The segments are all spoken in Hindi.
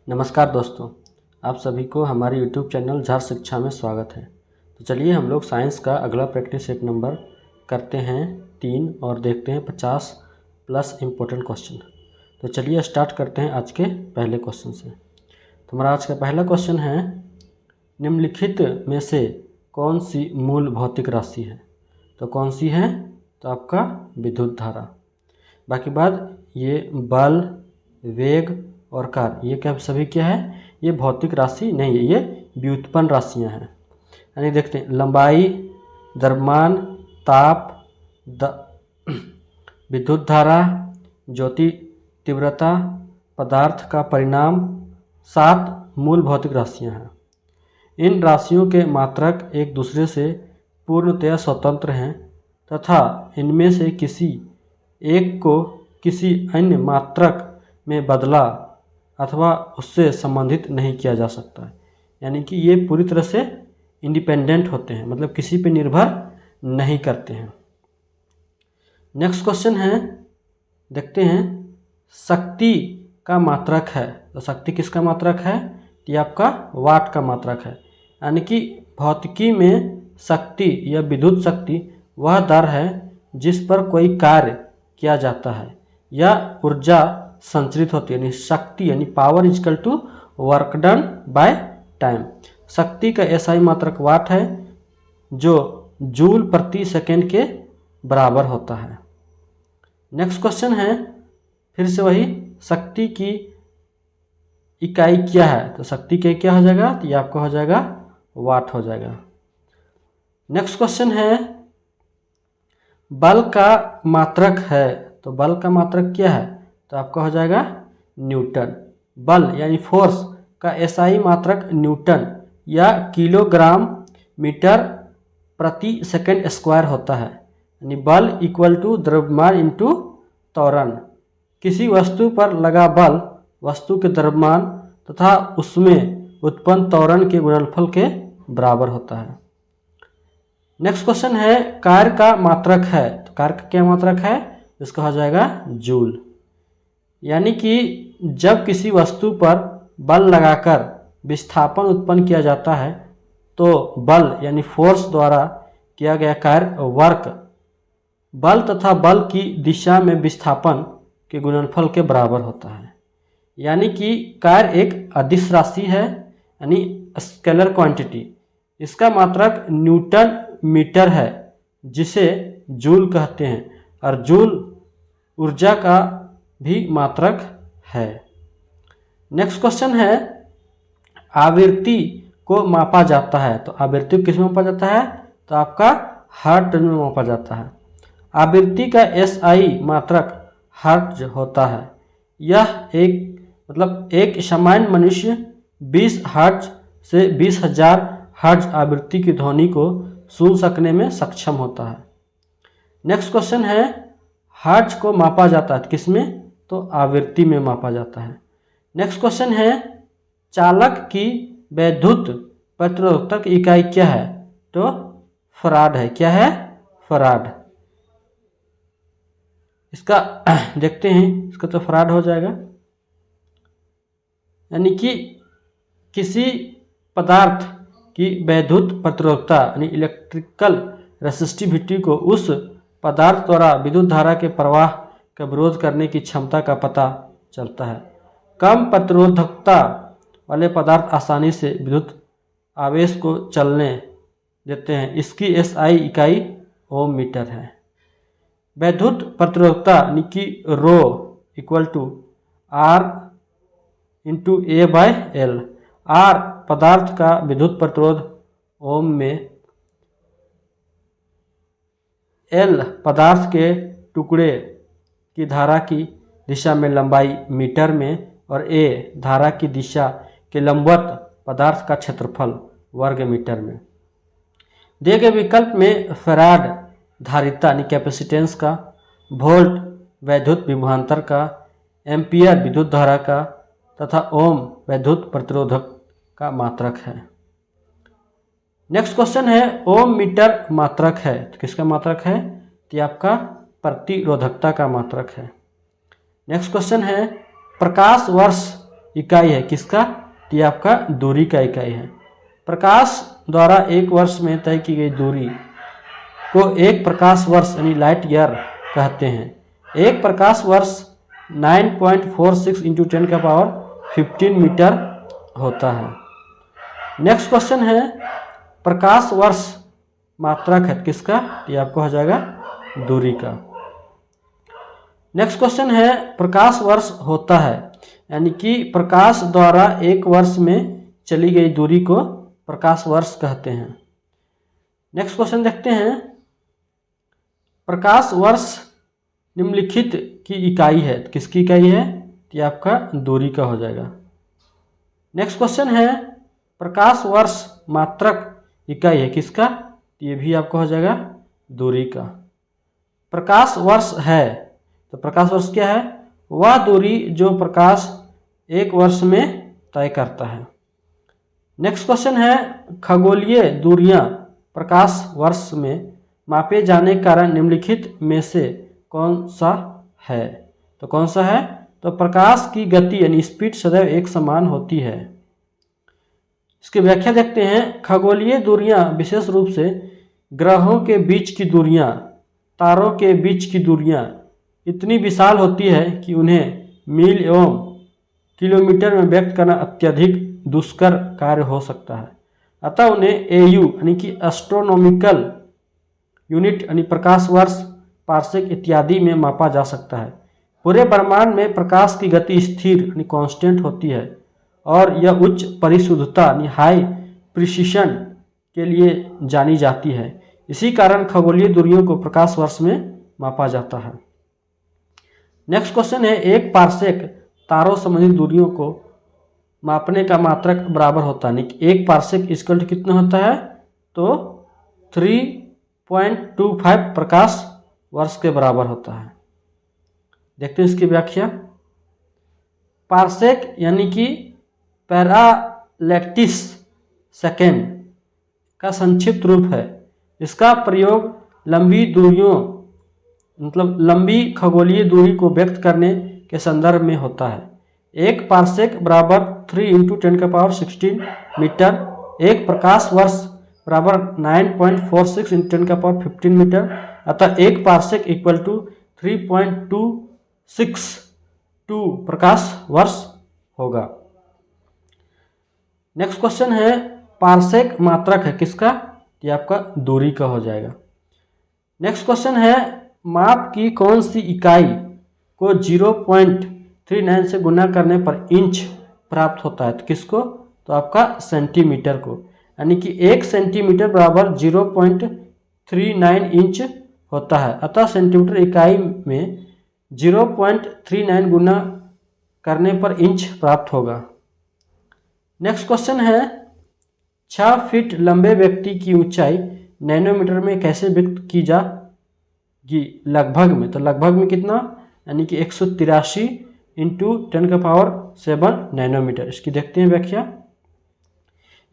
नमस्कार दोस्तों, आप सभी को हमारे YouTube चैनल झार शिक्षा में स्वागत है। तो चलिए हम लोग साइंस का अगला प्रैक्टिस एक नंबर करते हैं 3 और देखते हैं 50 प्लस इम्पोर्टेंट क्वेश्चन। तो चलिए स्टार्ट करते हैं आज के पहले क्वेश्चन से। तो हमारा आज का पहला क्वेश्चन है, निम्नलिखित में से कौन सी मूल भौतिक राशि है? तो कौन सी है? तो आपका विद्युत धारा। बाकी बात ये बल, वेग और कार्य, ये क्या सभी क्या है? ये भौतिक राशि नहीं है, ये व्युत्पन्न राशियां हैं। यानी देखते हैं, लंबाई, द्रव्यमान, ताप, विद्युत धारा, ज्योति तीव्रता, पदार्थ का परिणाम, 7 मूल भौतिक राशियां हैं। इन राशियों के मात्रक एक दूसरे से पूर्णतया स्वतंत्र हैं तथा इनमें से किसी एक को किसी अन्य मात्रक में बदला अथवा उससे संबंधित नहीं किया जा सकता है। यानी कि ये पूरी तरह से इंडिपेंडेंट होते हैं, मतलब किसी पे निर्भर नहीं करते हैं। नेक्स्ट क्वेश्चन है, देखते हैं, शक्ति का मात्रक है। तो शक्ति किसका मात्रक है? ये आपका वाट का मात्रक है। यानी कि भौतिकी में शक्ति या विद्युत शक्ति वह दर है जिस पर कोई कार्य किया जाता है या ऊर्जा संचरित होती है। यानी शक्ति यानी power is equal to work done by time. शक्ति का एसआई मात्रक वाट है जो जूल प्रति सेकेंड के बराबर होता है। नेक्स्ट क्वेश्चन है, फिर से वही, शक्ति की इकाई क्या है? तो शक्ति के क्या हो जाएगा? तो ये आपका हो जाएगा वाट हो जाएगा। नेक्स्ट क्वेश्चन है, बल का मात्रक है। तो बल का मात्रक क्या है? तो आपका हो जाएगा न्यूटन। बल यानी फोर्स का एसआई मात्रक न्यूटन या किलोग्राम मीटर प्रति सेकंड स्क्वायर होता है। यानी बल इक्वल टू द्रव्यमान इंटू त्वरण। किसी वस्तु पर लगा बल वस्तु के द्रव्यमान तथा उसमें उत्पन्न त्वरण के गुणनफल के बराबर होता है। नेक्स्ट क्वेश्चन है, कार्य का मात्रक है। तो कार्य का क्या मात्रक है? इसका हो जाएगा जूल। यानी कि जब किसी वस्तु पर बल लगाकर विस्थापन उत्पन्न किया जाता है तो बल यानी फोर्स द्वारा किया गया कार्य वर्क बल तथा बल की दिशा में विस्थापन के गुणनफल के बराबर होता है। यानी कि कार्य एक अदिश राशि है, यानी स्केलर क्वांटिटी। इसका मात्रक न्यूटन मीटर है जिसे जूल कहते हैं, और जूल ऊर्जा का भी मात्रक है। नेक्स्ट क्वेश्चन है, आवृत्ति को मापा जाता है। तो आवृत्ति को किस में मापा जाता है? तो आपका हर्ट्ज में मापा जाता है। आवृत्ति का एसआई मात्रक हर्ट्ज होता है। यह एक सामान्य मनुष्य 20 हर्ट्ज से 20,000 हर्ट्ज आवृत्ति की ध्वनि को सुन सकने में सक्षम होता है। नेक्स्ट क्वेश्चन है, हर्ट्ज को मापा जाता है किसमें? तो आवृत्ति में मापा जाता है। नेक्स्ट क्वेश्चन है, चालक की वैद्युत प्रतिरोधकता की इकाई क्या है? तो फराड है। क्या है? फराड। इसका देखते हैं, इसका तो फराड हो जाएगा। यानी कि किसी पदार्थ की वैद्युत प्रतिरोधकता यानी इलेक्ट्रिकल रेसिस्टिविटी को उस पदार्थ द्वारा विद्युत धारा के प्रवाह का विरोध करने की क्षमता का पता चलता है। कम प्रतिरोधकता वाले पदार्थ आसानी से विद्युत आवेश को चलने देते हैं। इसकी एसआई इकाई ओम मीटर है। वैद्युत प्रतिरोधकता यानी कि rho equal to R into A by L. R पदार्थ का विद्युत प्रतिरोध ओम में, एल पदार्थ के टुकड़े की धारा की दिशा में लंबाई मीटर में, और ए धारा की दिशा के लंबवत पदार्थ का क्षेत्रफल वर्ग मीटर में। दिए गए विकल्प में फैराड धारिता यानी कैपेसिटेंस का, वोल्ट वैद्युत विभवांतर का, एम्पियर विद्युत धारा का तथा ओम वैद्युत प्रतिरोधक का मात्रक है। नेक्स्ट क्वेश्चन है, ओम मीटर मात्रक है। तो किसका मात्रक है? तो आपका प्रतिरोधकता का मात्रक है। नेक्स्ट क्वेश्चन है, प्रकाश वर्ष इकाई है किसका? ये आपका दूरी का इकाई है। प्रकाश द्वारा एक वर्ष में तय की गई दूरी को एक प्रकाश वर्ष यानी लाइट ईयर कहते हैं। एक प्रकाश वर्ष 9.46 इंटू 10⁻15 मीटर होता है। नेक्स्ट क्वेश्चन है प्रकाश वर्ष मात्रक है किसका? ये आपको हो जाएगा दूरी का। नेक्स्ट क्वेश्चन है प्रकाश वर्ष होता है यानी कि प्रकाश द्वारा एक वर्ष में चली गई दूरी को प्रकाश वर्ष कहते हैं। नेक्स्ट क्वेश्चन देखते हैं प्रकाश वर्ष निम्नलिखित की इकाई है, किसकी इकाई है? ये आपका दूरी का हो जाएगा। नेक्स्ट क्वेश्चन है प्रकाश वर्ष मात्रक इकाई है किसका? ये भी आपको हो जाएगा दूरी का। प्रकाश वर्ष है तो प्रकाश वर्ष क्या है? वह दूरी जो प्रकाश एक वर्ष में तय करता है। नेक्स्ट क्वेश्चन है खगोलीय दूरियां प्रकाश वर्ष में मापे जाने के कारण निम्नलिखित में से कौन सा है? तो कौन सा है? तो प्रकाश की गति यानी स्पीड सदैव एक समान होती है। इसकी व्याख्या देखते हैं। खगोलीय दूरियां विशेष रूप से ग्रहों के बीच की दूरियां, तारों के बीच की दूरियां इतनी विशाल होती है कि उन्हें मील एवं किलोमीटर में व्यक्त करना अत्यधिक दुष्कर कार्य हो सकता है। अतः उन्हें AU यानी कि एस्ट्रोनॉमिकल यूनिट यानी प्रकाश वर्ष, पार्सेक इत्यादि में मापा जा सकता है। पूरे ब्रह्मांड में प्रकाश की गति स्थिर यानी कांस्टेंट होती है और यह उच्च परिशुद्धता यानी हाई प्रिसिशन के लिए जानी जाती है। इसी कारण खगोलीय दूरियों को प्रकाश वर्ष में मापा जाता है। नेक्स्ट क्वेश्चन है एक पार्सेक तारों संबंधित दूरियों को मापने का मात्रक बराबर होता है। एक पार्सेक इक्वल टू कितना होता है? तो 3.25 प्रकाश वर्ष के बराबर होता है। देखते हैं इसकी व्याख्या। पार्सेक यानी कि पैरालैक्टिस सेकेंड का संक्षिप्त रूप है। इसका प्रयोग लंबी दूरियों मतलब लंबी खगोलीय दूरी को व्यक्त करने के संदर्भ में होता है। एक पार्सेक बराबर 3 × 10⁻16 मीटर। एक प्रकाश वर्ष बराबर 9.46 × 10⁻15 मीटर। अतः एक पार्सेक इक्वल टू 3.262 प्रकाश वर्ष होगा। नेक्स्ट क्वेश्चन है पार्सेक मात्रक है किसका? ये आपका दूरी का हो जाएगा। नेक्स्ट क्वेश्चन है माप की कौन सी इकाई को 0.39 से गुना करने पर इंच प्राप्त होता है? तो किसको? तो आपका सेंटीमीटर को, यानी कि 1 सेंटीमीटर बराबर 0.39 इंच होता है। अतः सेंटीमीटर इकाई में 0.39 गुना करने पर इंच प्राप्त होगा। नेक्स्ट क्वेश्चन है 6 फीट लंबे व्यक्ति की ऊंचाई नैनोमीटर में कैसे व्यक्त की जाएगी? लगभग में, तो लगभग में कितना? यानी कि 183 × 10⁻7 नैनोमीटर। इसकी देखते हैं व्याख्या।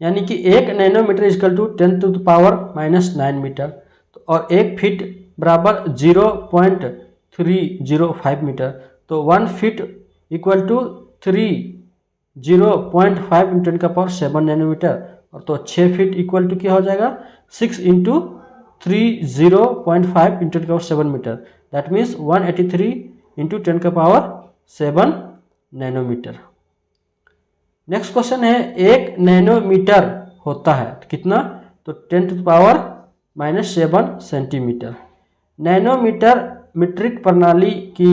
यानी कि 1 नैनोमीटर इक्वल टू 10⁻⁻9 मीटर और 1 फीट बराबर 0.305 मीटर। तो 1 फीट इक्वल टू 0.5 × 10⁻7 नैनोमीटर और तो 6 फीट इक्वल टू क्या हो जाएगा? 6 × 30.5 × 10⁻7 metre. That means 183 × 10⁻7 nanometre. Next question है 1 नैनोमीटर होता है तो कितना? तो 10⁻⁻7 सेंटीमीटर। नैनोमीटर मीट्रिक प्रणाली की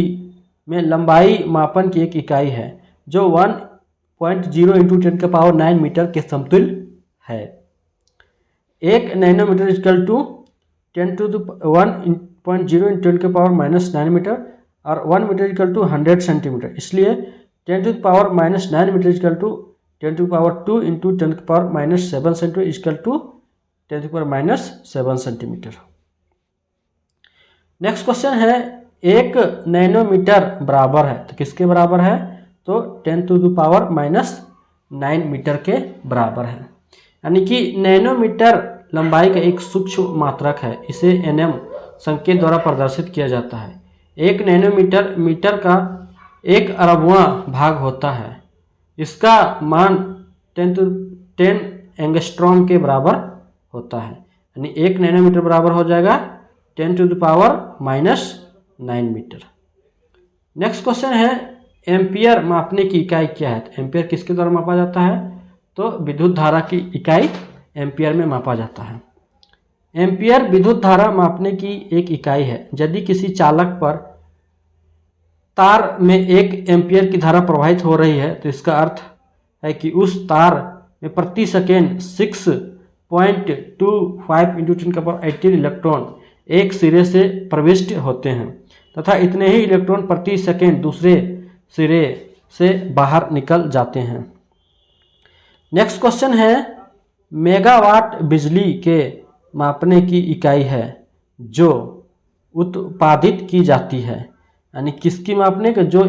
में लंबाई मापन की एक इकाई है जो 1.0 × 10⁻9 मीटर के समतुल्य है। 1 नैनोमीटर इक्वल टू 1.0 × 10⁻⁻9 मीटर और 1 मीटर इक्वल टू 100 सेंटीमीटर। इसलिए 10⁻⁹ metre equal to 10⁻2 × 10⁻7 centimetre equal to 10⁻7 centimetre. Next question है 1 नैनोमीटर बराबर है तो किसके बराबर है? तो 10⁻⁹ मीटर के बराबर है। यानी कि नैनोमीटर लंबाई का एक सूक्ष्म मात्रक है। इसे nm संकेत द्वारा प्रदर्शित किया जाता है। 1 नैनोमीटर मीटर का 1 अरबवां भाग होता है। इसका मान 10 एंगस्ट्रॉम के बराबर होता है, यानी 1 नैनोमीटर बराबर हो जाएगा 10⁻⁻⁹ मीटर। नेक्स्ट क्वेश्चन है एम्पियर मापने की इकाई क्या है। तो एम्पियर किसके द्वारा मापा जाता है, तो विद्युत धारा की इकाई एम्पियर में मापा जाता है। एम्पियर विद्युत धारा मापने की एक इकाई है। यदि किसी चालक पर तार में 1 एम्पियर की धारा प्रवाहित हो रही है तो इसका अर्थ है कि उस तार में प्रति सेकेंड 6.25 × 10⁻18 इलेक्ट्रॉन एक सिरे से प्रविष्ट होते हैं तथा इतने ही इलेक्ट्रॉन प्रति सेकेंड दूसरे सिरे से बाहर निकल जाते हैं। नेक्स्ट क्वेश्चन है मेगावाट बिजली के मापने की इकाई है जो उत्पादित की जाती है, यानी किसकी मापने का, जो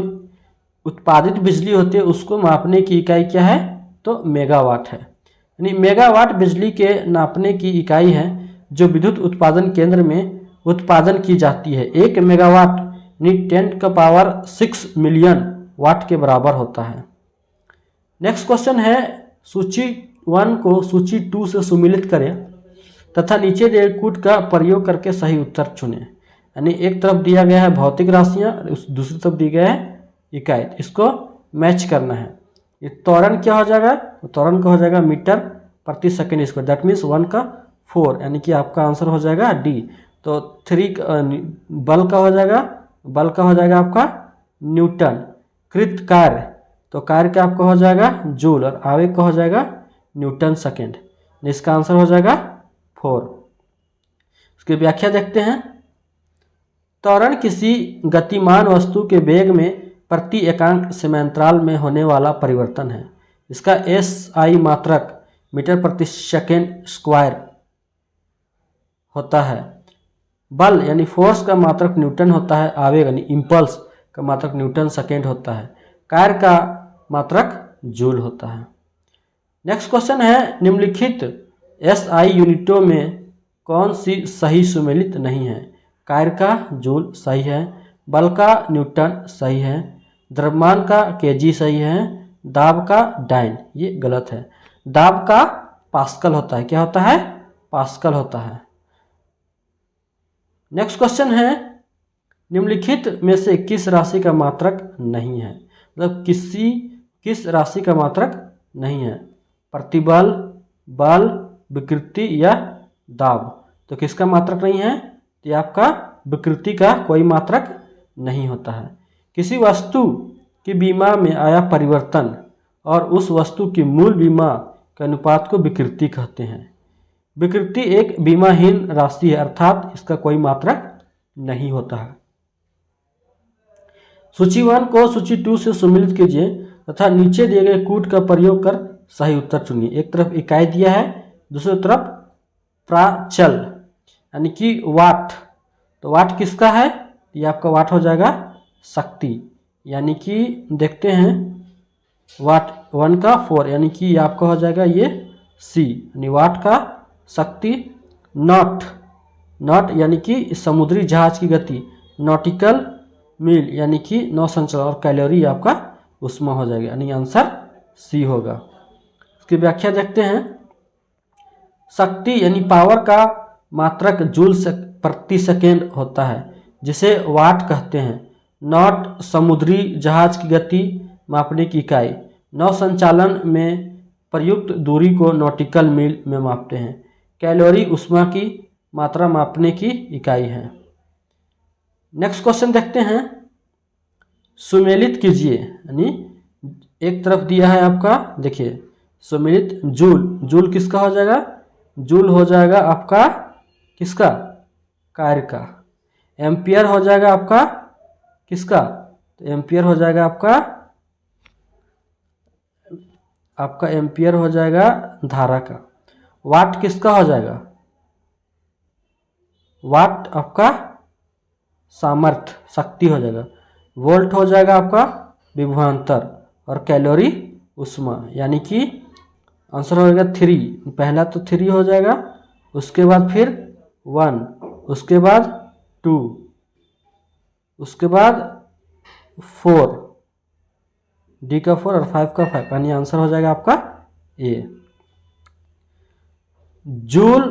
उत्पादित बिजली होती है उसको मापने की इकाई क्या है, तो मेगावाट है। यानी मेगावाट बिजली के नापने की इकाई है जो विद्युत उत्पादन केंद्र में उत्पादन की जाती है। 1 मेगावाट यानी 10⁻6 मिलियन वाट के बराबर होता है। नेक्स्ट क्वेश्चन है सूची 1 को सूची 2 से सुमेलित करें तथा नीचे दिए कूट का प्रयोग करके सही उत्तर चुनें। यानी एक तरफ दिया गया है भौतिक राशियाँ, दूसरी तरफ दी गया है इकाई, इसको मैच करना है। ये त्वरण क्या हो जाएगा, तो त्वरण का हो जाएगा मीटर प्रति सेकेंड स्क्वायर, दैट मीन्स 1 का 4, यानी कि आपका आंसर हो जाएगा डी। तो 3 बल का हो जाएगा आपका न्यूटन। कृत कार्य, तो कार्य का आपका हो जाएगा जूल और आवेग का हो जाएगा न्यूटन सेकेंड। इसका आंसर हो जाएगा 4। उसकी व्याख्या देखते हैं। त्वरण किसी गतिमान वस्तु के वेग में प्रति एकांक समांतराल में होने वाला परिवर्तन है। इसका SI मात्रक मीटर प्रति सेकेंड स्क्वायर होता है। बल यानी फोर्स का मात्रक न्यूटन होता है। आवेग यानी इम्पल्स का मात्रक न्यूटन सेकेंड होता है। कार्य का मात्रक जूल होता है। नेक्स्ट क्वेश्चन है निम्नलिखित SI यूनिटों में कौन सी सही सुमेलित नहीं है। कार्य का जूल सही है, बल का न्यूटन सही है, द्रव्यमान का केजी सही है, दाब का डाइन ये गलत है। दाब का पास्कल होता है, क्या होता है, पास्कल होता है। नेक्स्ट क्वेश्चन है निम्नलिखित में से किस राशि का मात्रक नहीं है, मतलब किस राशि का मात्रक नहीं है, प्रतिबल, बल, विकृति या दाब। तो किसका मात्रक नहीं है, तो आपका विकृति का कोई मात्रक नहीं होता है। किसी वस्तु की विमा में आया परिवर्तन और उस वस्तु की मूल विमा के अनुपात को विकृति कहते हैं। विकृति एक विमाहीन राशि है, अर्थात इसका कोई मात्रक नहीं होता है। सूची 1 को सूची 2 से सुमेलित कीजिए तथा नीचे दिए गए कूट का प्रयोग कर सही उत्तर चुनिए। एक तरफ इकाई दिया है, दूसरी तरफ प्राचल यानी कि वाट। तो वाट किसका है, ये आपका वाट हो जाएगा शक्ति, यानी कि देखते हैं वाट 1 का 4, यानी कि आपका हो जाएगा ये सी, यानी वाट का शक्ति। नॉट यानी कि समुद्री जहाज की गति, नॉटिकल मील यानी कि नौ संचालन, और कैलोरी आपका उष्मा हो जाएगा, यानी आंसर सी होगा। इसकी व्याख्या देखते हैं। शक्ति यानी पावर का मात्रक जूल प्रति सेकेंड होता है जिसे वाट कहते हैं। नॉट समुद्री जहाज की गति मापने की इकाई। नौ संचालन में प्रयुक्त दूरी को नॉटिकल मील में मापते हैं। कैलोरी उष्मा की मात्रा मापने की इकाई है। नेक्स्ट क्वेश्चन देखते हैं। सुमेलित कीजिए, यानी एक तरफ दिया है आपका, देखिए सुमेलित जूल किसका हो जाएगा, जूल हो जाएगा आपका किसका, कार्य का। एम्पियर हो जाएगा आपका किसका, तो एम्पियर हो जाएगा आपका एम्पियर हो जाएगा धारा का। वाट किसका हो जाएगा, वाट आपका सामर्थ्य शक्ति हो जाएगा। वोल्ट हो जाएगा आपका विभवांतर, और कैलोरी उष्मा, यानी कि आंसर हो जाएगा 3। पहला तो 3 हो जाएगा, उसके बाद फिर 1, उसके बाद 2, उसके बाद 4, डी का 4 और 5 का 5, यानी आंसर हो जाएगा आपका ए। जूल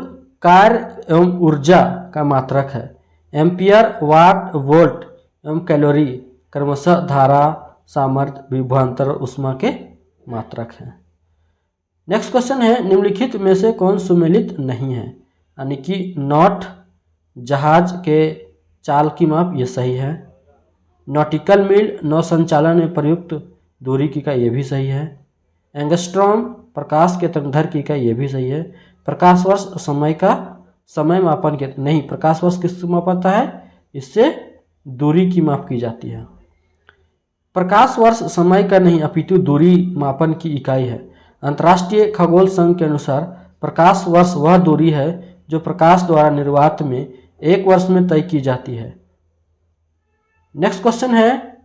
कार्य एवं ऊर्जा का मात्रक है। एम्पियर, वाट, वोल्ट एवं कैलोरी क्रमशः धारा, सामर्थ्य, विभवांतर और ऊष्मा के मात्रक हैं। नेक्स्ट क्वेश्चन है, निम्नलिखित में से कौन सुमेलित नहीं है? यानी कि नॉट, जहाज के चाल की माप, ये सही है। नॉटिकल मील, नौ संचालन में प्रयुक्त दूरी की इकाई, ये भी सही है। एंगस्ट्रॉम, प्रकाश के तरंगदैर्घ्य की इकाई, ये भी सही है। प्रकाश वर्ष, समय का समय मापन के नहीं, प्रकाश वर्ष किससे मापा जाता है? इससे दूरी की माप की जाती है। प्रकाश वर्ष समय का नहीं अपितु दूरी मापन की इकाई है। अंतर्राष्ट्रीय खगोल संघ के अनुसार प्रकाश वर्ष वह दूरी है जो प्रकाश द्वारा निर्वात में एक वर्ष में तय की जाती है। नेक्स्ट क्वेश्चन है,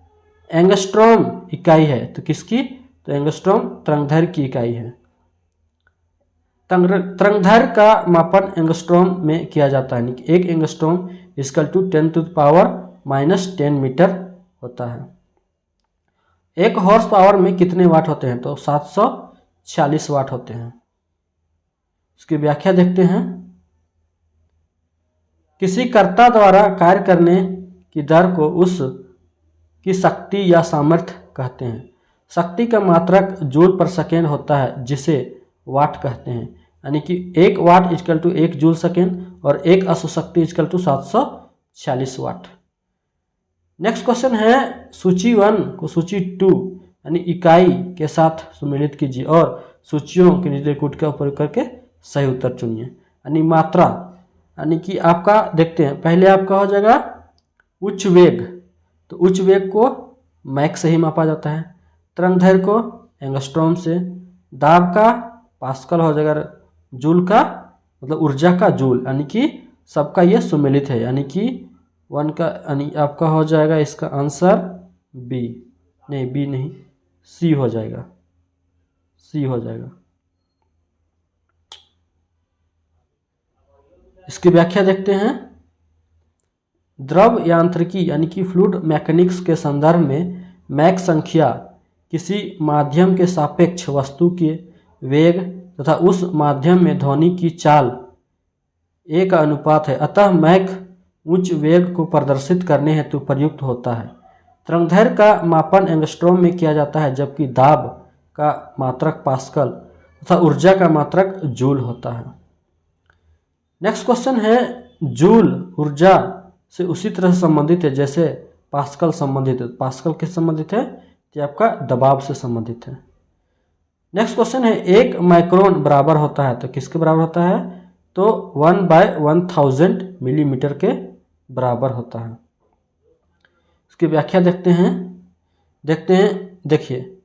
एंगस्ट्रॉम इकाई है तो किसकी? तो एंगस्ट्रॉम तरंगदैर्घ्य की इकाई है। तरंगदैर्घ्य का मापन एंगस्ट्रॉम में किया जाता है। एक एंगस्ट्रॉम इक्वल टू 10⁻⁻10 मीटर होता है। एक हॉर्स पावर में कितने वाट होते हैं? तो 746 वाट होते हैं। इसकी व्याख्या देखते हैं। किसी कर्ता द्वारा कार्य करने की दर को उस की शक्ति या सामर्थ्य कहते हैं। शक्ति का मात्रक जूल पर सेकेंड होता है जिसे वाट कहते हैं। यानी कि 1 watt equal to 1 joule second और 1 अशुशक्ति equal to 746 watt. Next question है, सूची 1 को सूची 2 यानी इकाई के साथ सुमेलित कीजिए और सूचियों के नीचे कूट का उपयोग करके सही उत्तर चुनिए। यानी मात्रा, यानी कि आपका देखते हैं, पहले आपका हो जाएगा उच्च वेग, तो उच्च वेग को मैक से ही मापा जाता है। तरंगदैर्घ्य को एंगस्ट्रॉम से। दाब का पास्कल हो जाएगा। जूल का मतलब ऊर्जा का जूल, यानी कि सबका ये सुमेलित है। यानी कि 1 का यानी आपका हो जाएगा इसका आंसर बी, नहीं बी नहीं, सी हो जाएगा, सी हो जाएगा। इसकी व्याख्या देखते हैं। द्रव यांत्रिकी यानी कि फ्लूइड मैकेनिक्स के संदर्भ में मैक संख्या किसी माध्यम के सापेक्ष वस्तु के वेग तथा उस माध्यम में ध्वनि की चाल ए का अनुपात है। अतः मैक उच्च वेग को प्रदर्शित करने हेतु प्रयुक्त होता है। तरंगदैर्घ्य का मापन एंगस्ट्रॉम में किया जाता है जबकि दाब का मात्रक पास्कल तथा ऊर्जा का मात्रक जूल होता है। नेक्स्ट क्वेश्चन है, जूल ऊर्जा से उसी तरह से संबंधित है जैसे पास्कल संबंधित है। पास्कल किस संबंधित है? तो आपका दबाव से संबंधित है। नेक्स्ट क्वेश्चन है, 1 माइक्रोन बराबर होता है तो किसके बराबर होता है? तो 1/1000 मिलीमीटर के बराबर होता है। इसकी व्याख्या देखते हैं। देखिए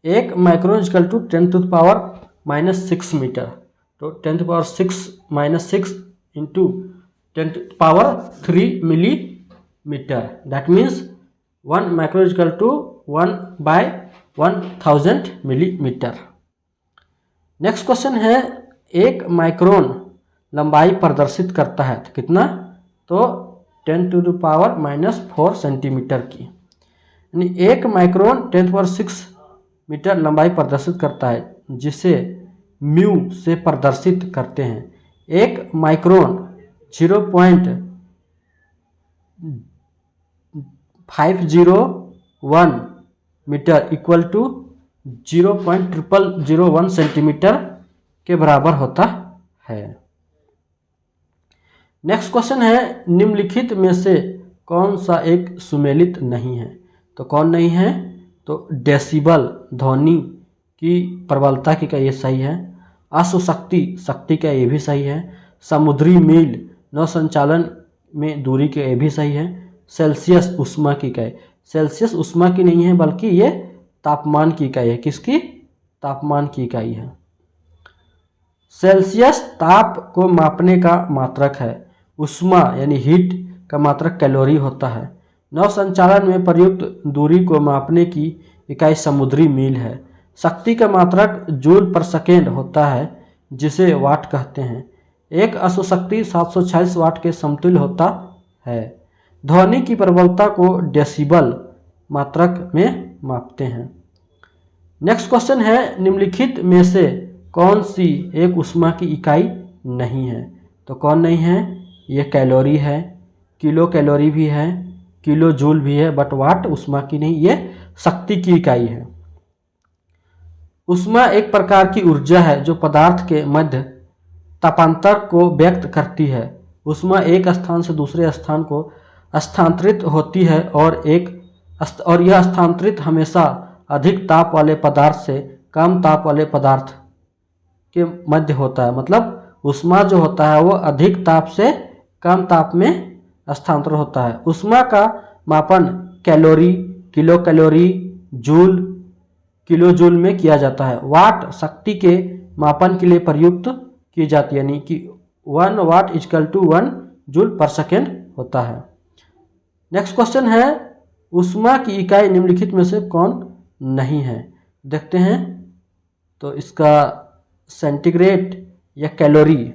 1 माइक्रोन इक्वल टू 10⁻⁻6 मीटर, तो 10⁻6 into 10⁻3 millimetre, that means 1 micron equal to 1/1000 millimetre. Next question है, 1 माइक्रोन लंबाई प्रदर्शित करता है तो कितना? तो 10⁻⁻4 सेंटीमीटर की, यानी 1 माइक्रोन 10⁻6 मीटर लंबाई प्रदर्शित करता है जिसे म्यू से प्रदर्शित करते हैं। 1 micron 0.501 metre equal to 0.0001 centimetre के बराबर होता है। नेक्स्ट क्वेश्चन है, निम्नलिखित में से कौन सा एक सुमेलित नहीं है? तो कौन नहीं है? तो डेसिबल ध्वनि की प्रबलता की का ये सही है। अशुशक्ति शक्ति का ये भी सही है। समुद्री मील नौ संचालन में दूरी के ये भी सही है। सेल्सियस ऊष्मा की इकाई, सेल्सियस ऊष्मा की नहीं है बल्कि ये तापमान की इकाई है। किसकी? तापमान की इकाई है। सेल्सियस ताप को मापने का मात्रक है। ऊष्मा यानी हीट का मात्रक कैलोरी होता है। नौ संचालन में प्रयुक्त दूरी को मापने की इकाई समुद्री मील है। शक्ति का मात्रक जूल पर सेकेंड होता है जिसे वाट कहते हैं। एक अशुशक्ति 746 वाट के समतुल्य होता है। ध्वनि की प्रबलता को डेसिबल मात्रक में मापते हैं। नेक्स्ट क्वेश्चन है, निम्नलिखित में से कौन सी एक ऊष्मा की इकाई नहीं है? तो कौन नहीं है? ये कैलोरी है, किलो कैलोरी भी है, किलो जूल भी है, बट वाट ऊष्मा की नहीं, ये शक्ति की इकाई है। ऊष्मा एक प्रकार की ऊर्जा है जो पदार्थ के मध्य तापांतर को व्यक्त करती है। ऊष्मा एक स्थान से दूसरे स्थान को स्थानांतरित होती है और यह स्थानांतरित हमेशा अधिक ताप वाले पदार्थ से कम ताप वाले पदार्थ के मध्य होता है। मतलब ऊष्मा जो होता है वो अधिक ताप से कम ताप में स्थानांतरित होता है। ऊष्मा का मापन calorie, kilo calorie, joule, kilo joule में किया जाता है। वाट शक्ति के मापन के लिए प्रयुक्त की जाती है, यानी कि 1 वाट इक्वल टू 1 जूल पर सेकेंड होता है। नेक्स्ट क्वेश्चन है, ऊष्मा की इकाई निम्नलिखित में से कौन नहीं है? देखते हैं, तो इसका सेंटीग्रेड या कैलोरी,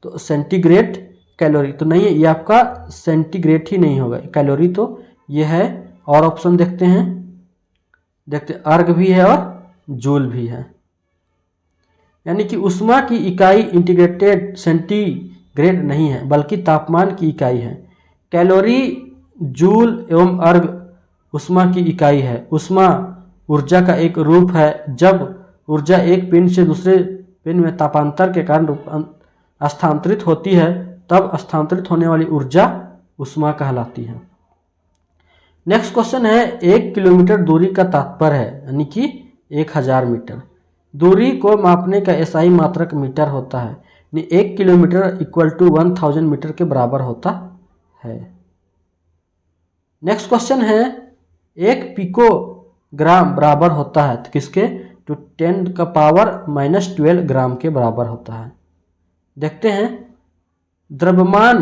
तो सेंटीग्रेड कैलोरी तो नहीं है, ये आपका सेंटीग्रेड ही नहीं होगा, कैलोरी तो ये है। और ऑप्शन देखते हैं, अर्ग भी है और जूल भी है। यानी कि ऊष्मा की इकाई इंटीग्रेटेड सेंटीग्रेड नहीं है बल्कि तापमान की इकाई है। कैलोरी, जूल एवं अर्ग ऊष्मा की इकाई है। ऊष्मा ऊर्जा का एक रूप है। जब ऊर्जा एक पिंड से दूसरे पिंड में तापांतर के कारण स्थानांतरित होती है तब स्थानांतरित होने वाली ऊर्जा ऊष्मा कहलाती है। नेक्स्ट क्वेश्चन है, 1 किलोमीटर दूरी का तात्पर्य है, यानी कि 1000 मीटर। दूरी को मापने का एसआई मात्रक मीटर होता है, यानी 1 किलोमीटर इक्वल टू 1000 मीटर के बराबर होता है। नेक्स्ट क्वेश्चन है, 1 पिकोग्राम बराबर होता है तो किसके? तो 10⁻⁻12 ग्राम के बराबर होता है। देखते हैं, द्रव्यमान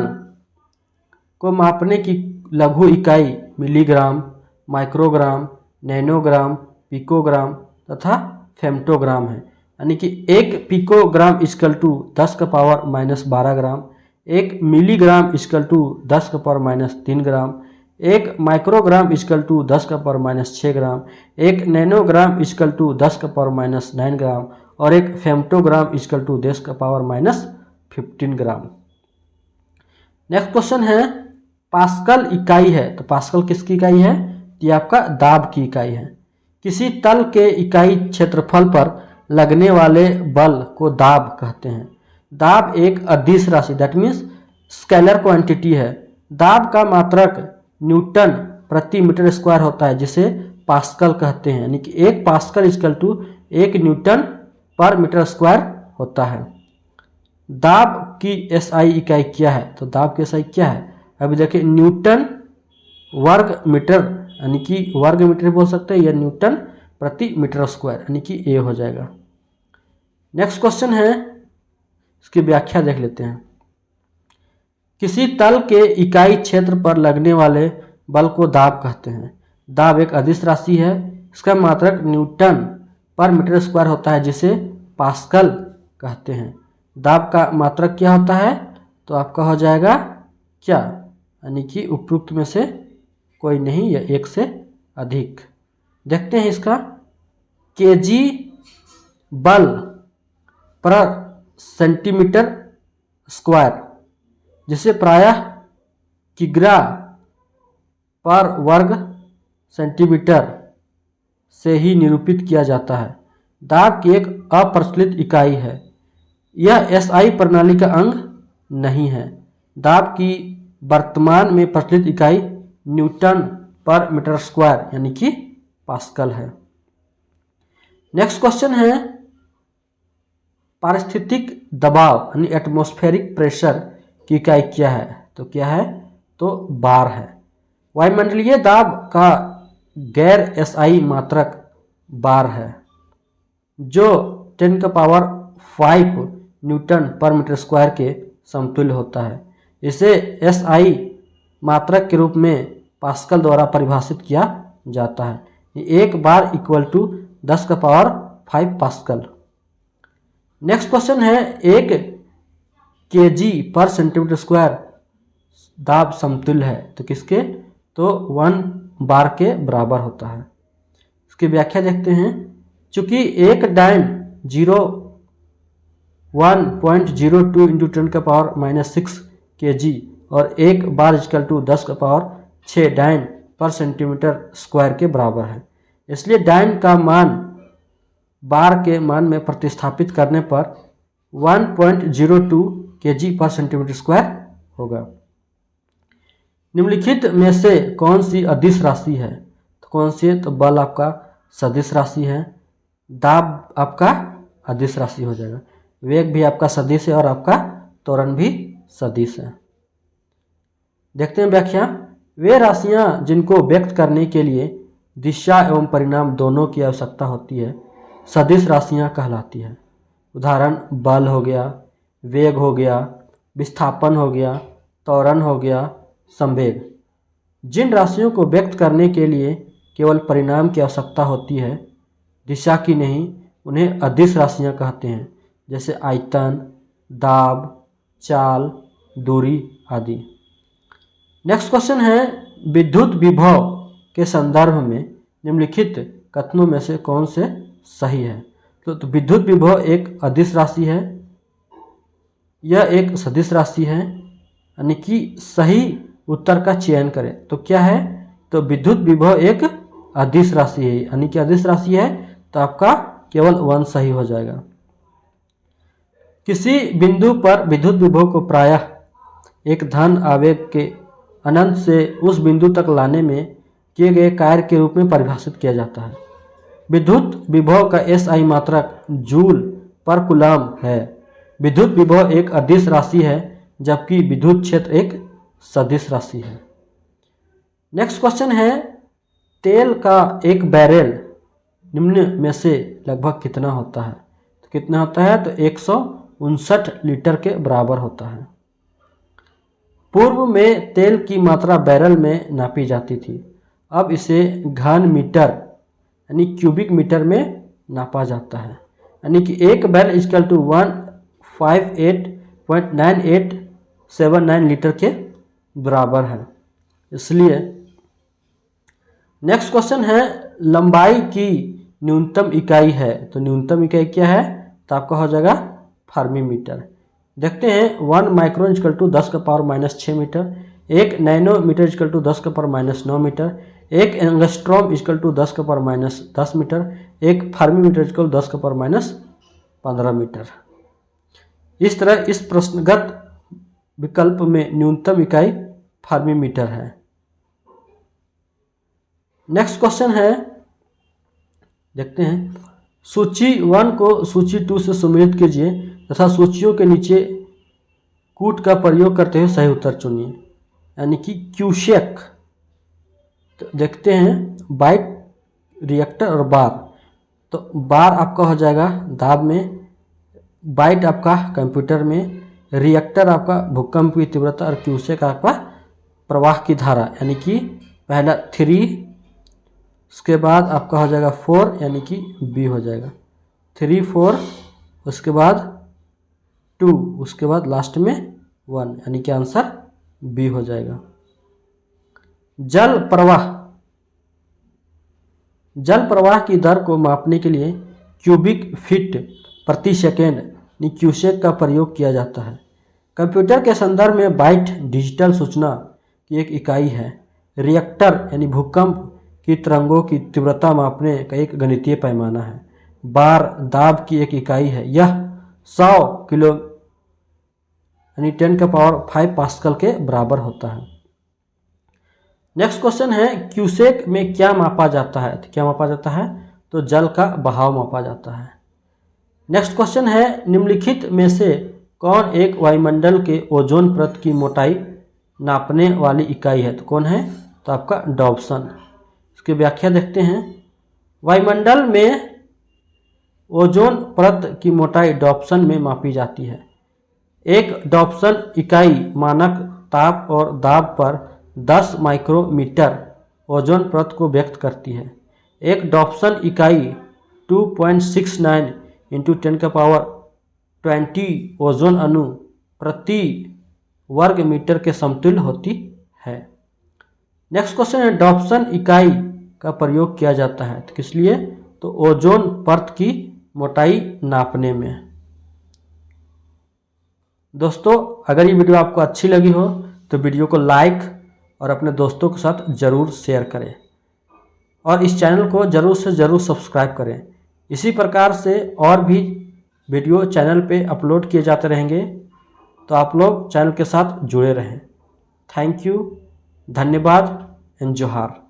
को मापने की लघु इकाई मिलीग्राम, माइक्रोग्राम, नैनोग्राम, पिकोग्राम तथा फेम्टोग्राम है। यानी कि 1 picogram equal to 10⁻⁻12 gram, 1 milligram equal to 10⁻⁻3 gram, 1 microgram equal to 10⁻⁻6 gram, 1 nanogram equal to 10⁻⁻9 gram और 1 femtogram equal to 10⁻⁻15 gram. Next question है, पास्कल इकाई है, तो पास्कल किसकी इकाई है? ये आपका दाब की इकाई है। किसी तल के इकाई क्षेत्रफल पर लगने वाले बल को दाब कहते हैं। दाब एक अदिश राशि, दैट मीन्स स्केलर क्वांटिटी है। दाब का मात्रक न्यूटन प्रति मीटर स्क्वायर होता है जिसे पास्कल कहते हैं, यानी कि 1 पास्कल इक्वल टू 1 न्यूटन पर मीटर स्क्वायर होता है। दाब की एसआई इकाई क्या है? तो दाब की एसआई क्या है? अभी देखिए, न्यूटन वर्ग मीटर, यानी कि वर्ग मीटर बोल सकते हैं, या न्यूटन प्रति मीटर स्क्वायर, यानी कि ए हो जाएगा। नेक्स्ट क्वेश्चन है, इसकी व्याख्या देख लेते हैं। किसी तल के इकाई क्षेत्र पर लगने वाले बल को दाब कहते हैं। दाब एक अदिश राशि है, इसका मात्रक न्यूटन पर मीटर स्क्वायर होता है जिसे पास्कल कहते हैं। दाब का मात्रक क्या होता है? तो आपका हो जाएगा क्या? यानी कि उपरोक्त में से कोई नहीं या एक से अधिक। देखते हैं इसका, केजी बल पर सेंटीमीटर स्क्वायर, जिसे प्रायः किग्रा पर वर्ग सेंटीमीटर से ही निरूपित किया जाता है। दाब की एक अप्रचलित इकाई है। यह एसआई प्रणाली का अंग नहीं है। दाब की वर्तमान में प्रचलित इकाई न्यूटन पर मीटर स्क्वायर यानी कि पास्कल है। नेक्स्ट क्वेश्चन है, पारिस्थितिक दबाव यानी एटमॉस्फेरिक प्रेशर की इकाई क्या है? तो क्या है? तो बार है। वायुमंडलीय दाब का गैर एसआई मात्रक बार है जो 10⁵ न्यूटन पर मीटर स्क्वायर के समतुल्य होता है। इसे एसआई मात्रक के रूप में पास्कल द्वारा परिभाषित किया जाता है। एक bar equal to 10⁵ pascal. Next question है, 1 केजी पर सेंटीमीटर स्क्वायर दाब समतुल्य है तो किसके? तो 1 बार के बराबर होता है। इसकी व्याख्या देखते हैं, चूंकि एक डाइन 1.02 इंटू 10⁻⁻6 kg और एक बार इक्वल टू 10⁻6 डाइन पर सेंटीमीटर स्क्वायर के बराबर है, इसलिए डाइन का मान बार के मान में प्रतिस्थापित करने पर 1.02 kg पर सेंटीमीटर स्क्वायर होगा। निम्नलिखित में से कौन सी अदिश राशि है? तो कौन सी है? तो बल आपका सदिश राशि है, दाब आपका अदिश राशि हो जाएगा, वेग भी आपका सदिश है और आपका त्वरण भी सदिश है। देखते हैं व्याख्या। वे राशियां जिनको व्यक्त करने के लिए दिशा एवं परिणाम दोनों की आवश्यकता होती है सदिश राशियां कहलाती है। उदाहरण बल हो गया, वेग हो गया, विस्थापन हो गया, त्वरण हो गया, संवेग। जिन राशियों को व्यक्त करने के लिए केवल परिणाम की आवश्यकता होती है, दिशा की नहीं, उन्हें अदिश राशियां कहते हैं, जैसे आयतन, दाब, चाल, दूरी आदि। नेक्स्ट क्वेश्चन है, विद्युत विभव के संदर्भ में निम्नलिखित कथनों में से कौन से सही है? तो विद्युत विभव एक अदिश राशि है, यह एक सदिश राशि है, यानी कि सही उत्तर का चयन करें तो क्या है? तो विद्युत विभव एक अदिश राशि है, यानी कि अदिश राशि है तो आपका केवल 1 सही हो जाएगा। किसी बिंदु पर विद्युत विभव को प्रायः एक धन आवेग के अनंत से उस बिंदु तक लाने में किए गए कार्य के रूप में परिभाषित किया जाता है। विद्युत विभव का एसआई मात्रक जूल पर कूलम है। विद्युत विभव एक अदिश राशि है जबकि विद्युत क्षेत्र एक सदिश राशि है। नेक्स्ट क्वेश्चन है, तेल का एक बैरल निम्न में से लगभग कितना होता है? तो कितना होता है? तो 159 लीटर के बराबर होता है। पूर्व में तेल की मात्रा बैरल में नापी जाती थी, अब इसे घन मीटर यानी क्यूबिक मीटर में नापा जाता है, यानी कि एक बैरल इक्वल टू 158.9879 लीटर के बराबर है। इसलिए नेक्स्ट क्वेश्चन है, लंबाई की न्यूनतम इकाई है, तो न्यूनतम इकाई क्या है? तो आपका हो जाएगा फर्मी मीटर। देखते हैं, 1 माइक्रोन इक्वल टू 10⁻⁻6 मीटर, एक नैनोमीटर इक्वल टू 10⁻⁹ मीटर, एक एंगस्ट्रॉम इक्वल टू 10⁻⁻10 मीटर, एक फर्मी मीटर इक्वल 10⁻⁻15 मीटर। इस तरह इस प्रश्नगत विकल्प में न्यूनतम इकाई फर्मी मीटर है। नेक्स्ट क्वेश्चन है, देखते हैं, सूची 1 को सूची 2 से सम्मिलित कीजिए तथा सूचियों के नीचे कूट का प्रयोग करते हुए सही उत्तर चुनिए, यानी कि क्यूसेक। तो देखते हैं, बाइट, रिएक्टर और बार। तो बार आपका हो जाएगा दाब में, बाइट आपका कंप्यूटर में, रिएक्टर आपका भूकंप की तीव्रता और क्यूसेक आपका प्रवाह की धारा, यानी कि पहला 3, उसके बाद आपका हो जाएगा 4, यानी कि बी हो जाएगा 3 4, उसके बाद 2, उसके बाद लास्ट में 1, यानी कि आंसर बी हो जाएगा। जल प्रवाह की दर को मापने के लिए क्यूबिक फीट प्रति सेकेंड यानी क्यूसेक का प्रयोग किया जाता है। कंप्यूटर के संदर्भ में बाइट डिजिटल सूचना की एक इकाई है। रिएक्टर यानी भूकंप की तरंगों की तीव्रता मापने का एक गणितीय पैमाना है। बार दाब की एक इकाई है, यह 100 किलो यानी 10⁵ पास्कल के बराबर होता है। नेक्स्ट क्वेश्चन है, क्यूसेक में क्या मापा जाता है? तो क्या मापा जाता है? तो जल का बहाव मापा जाता है। नेक्स्ट क्वेश्चन है, निम्नलिखित में से कौन एक वायुमंडल के ओजोन परत की मोटाई नापने वाली इकाई है? तो कौन है? तो आपका डॉप्सन। इसकी व्याख्या देखते हैं, वायुमंडल में ओजोन परत की मोटाई डॉप्सन में मापी जाती है। एक डॉप्सन इकाई मानक ताप और दाब पर 10 माइक्रोमीटर ओजोन परत को व्यक्त करती है। एक डॉप्सन इकाई 2.69 इंटू 10⁻20 ओजोन अणु प्रति वर्ग मीटर के समतुल्य होती है। नेक्स्ट क्वेश्चन है, डॉप्सन इकाई का प्रयोग किया जाता है तो किस लिए? तो ओजोन परत की मोटाई नापने में। दोस्तों, अगर ये वीडियो आपको अच्छी लगी हो तो वीडियो को लाइक और अपने दोस्तों के साथ ज़रूर शेयर करें और इस चैनल को ज़रूर से ज़रूर सब्सक्राइब करें। इसी प्रकार से और भी वीडियो चैनल पे अपलोड किए जाते रहेंगे, तो आप लोग चैनल के साथ जुड़े रहें। थैंक यू, धन्यवाद एंड जोहार।